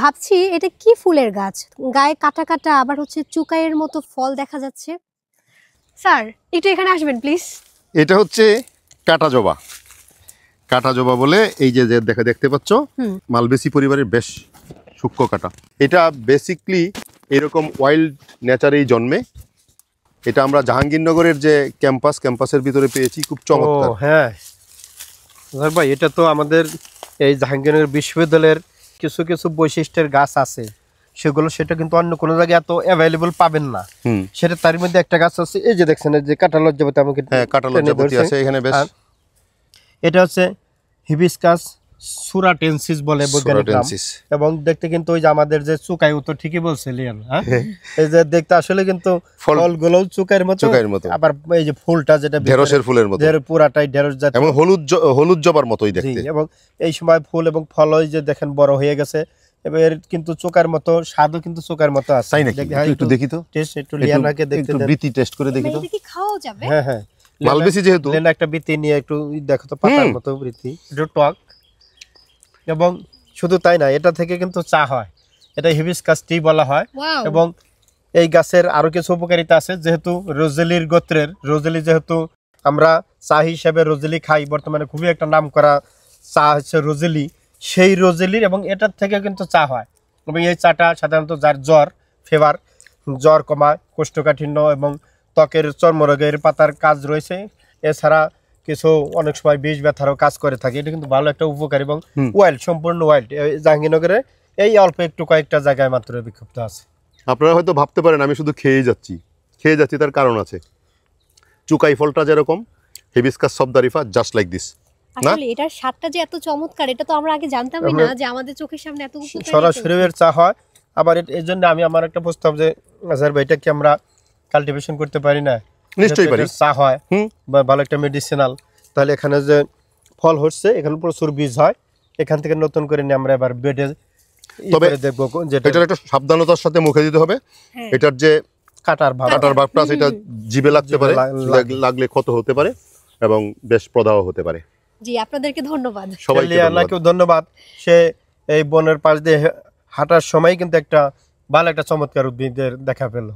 ভাবছি এটা কি ফুলের গাছ, গায়ে কাটা কাটা, আবার হচ্ছে চুকাইয়ের মতো ফল দেখা যাচ্ছে। স্যার একটু এখানে আসবেন প্লিজ। এটা হচ্ছে কাটা জবা। কাটা জবা বলে এই যে দেখতে পাচ্ছ, মালবেসি পরিবারের বেশ সূক্ষ্ম কাটা। এটা বেসিকলি এরকম ওয়াইল্ড নেচারেই জন্মে। এটা আমরা জাহাঙ্গীরনগরের যে ক্যাম্পাসের ভিতরে পেয়েছি, খুব চমৎকার। হ্যাঁ ভাই, এটা তো আমাদের এই জাহাঙ্গীরনগর বিশ্ববিদ্যালয়ের কিছু কিছু বৈশিষ্ট্যের গাছ আছে, সেটা কিন্তু অন্য কোনো জায়গায় এত অ্যাভেলেবল পাবেন না। সেটা তার মধ্যে একটা গাছ আছে, এই যে দেখছেন, এই যে কাঁটা লজ্জাপতি। আমাকে কাঁটা লজ্জাপতি আছে এখানে বেশ। এটা হচ্ছে হিবিস্কাস সুরাটেন্সিস বলে বৈজ্ঞানিক নাম। এবং দেখতে কিন্তু ওই যে আমাদের যে চুকাই, তো ঠিকই বলছে লিয়ান। হ্যাঁ, এই যে দেখতে আসলে কিন্তু ফলগুলো চুকাইয়ের মতো, আবার এই যে ফুলটা যেটা ঢেঁড়সের ফুলের মতো, পুরাটাই ঢেঁড়স জাতীয় এবং হলুদ জবার মতোই দেখতে। এবং এই সময় ফুল এবং ফল ওই যে দেখেন বড় হয়ে গেছে, এবং এর কিন্তু চোকার মতো স্বাদও কিন্তু চোকার মতো আছে। একটু দেখি তো, টেস্ট একটু লিয়ানাকে দেখতে দেন, বৃতি টেস্ট করে দেখি তো। এটা কি খাওয়া যাবে? হ্যাঁ হ্যাঁ, মালবেসি যেহেতু, লেনা একটা বৃতি নিয়ে একটু দেখো তো, পাতার মতো বৃতি, একটু টক। এবং শুধু তাই না, এটা থেকে কিন্তু চা হয়, এটা হিবিস্কাস টি বলা হয়। এবং এই গাছের আরো কিছু উপকারিতা আছে, যেহেতু রোজেলির গোত্রের, রোজেলি যেহেতু আমরা চা হিসেবে রোজেলি খাই, বর্তমানে খুবই একটা নাম করা চা হচ্ছে রোজেলি, সেই রোজেলির, এবং এটার থেকে কিন্তু চা হয়। এবং এই চাটা সাধারণত যার জ্বর কমায়, কোষ্ঠকাঠিন্য এবং ত্বকের চর্মরোগের পাতার কাজ রয়েছে। এছাড়া কিছু অনেক সময় বিষ ব্যথারও কাজ করে থাকে। এটা কিন্তু ভালো একটা উপকার, এবং ওয়াইল্ড, সম্পূর্ণ ওয়াইল্ড। জাহাঙ্গীরনগরে এই অল্প একটু কয়েকটা জায়গায় মাত্র বিক্ষিপ্ত আছে। আপনারা হয়তো ভাবতে পারেন আমি শুধু খেয়ে যাচ্ছি, তার কারণ আছে। চুকাই ফলটা যেরকম, হিবিস্কাস সবদারিফা জাস্ট লাইক দিস। আসলে এটার স্বাদটা যে এত চমৎকার, এটা তো আমরা আগে জানতামই না, যে আমাদের চোখের সামনে এত উপকারী সরাসরি এর চা হয়। আবার এই জন্য আমি আমার একটা প্রস্তাব, যে স্যার ভাই, এটা কি আমরা কাল্টিভেশন করতে পারি না? নিশ্চয়ই পারি। চা হয় বা ভালো একটা মেডিসিনাল, তাহলে এখানে যে ফল হচ্ছে, এখানে প্রচুর বীজ হয়, এখান থেকে নতুন করে নিয়ে আমরা এবার বেডে দেখবো। এটার একটা সাবধানতার সাথে মুখে দিতে হবে। এটার যে কাটার ভাগটা, সেটা জিভে লাগতে পারে, লাগলে ক্ষত হতে পারে এবং বেশ প্রদাহ হতে পারে। জি, আপনাদেরকে ধন্যবাদ। সবাইকে ধন্যবাদ। সে এই বনের পাশ দিয়ে হাঁটার সময় কিন্তু একটা ভালো একটা চমৎকার উদ্ভিদের দেখা পেল।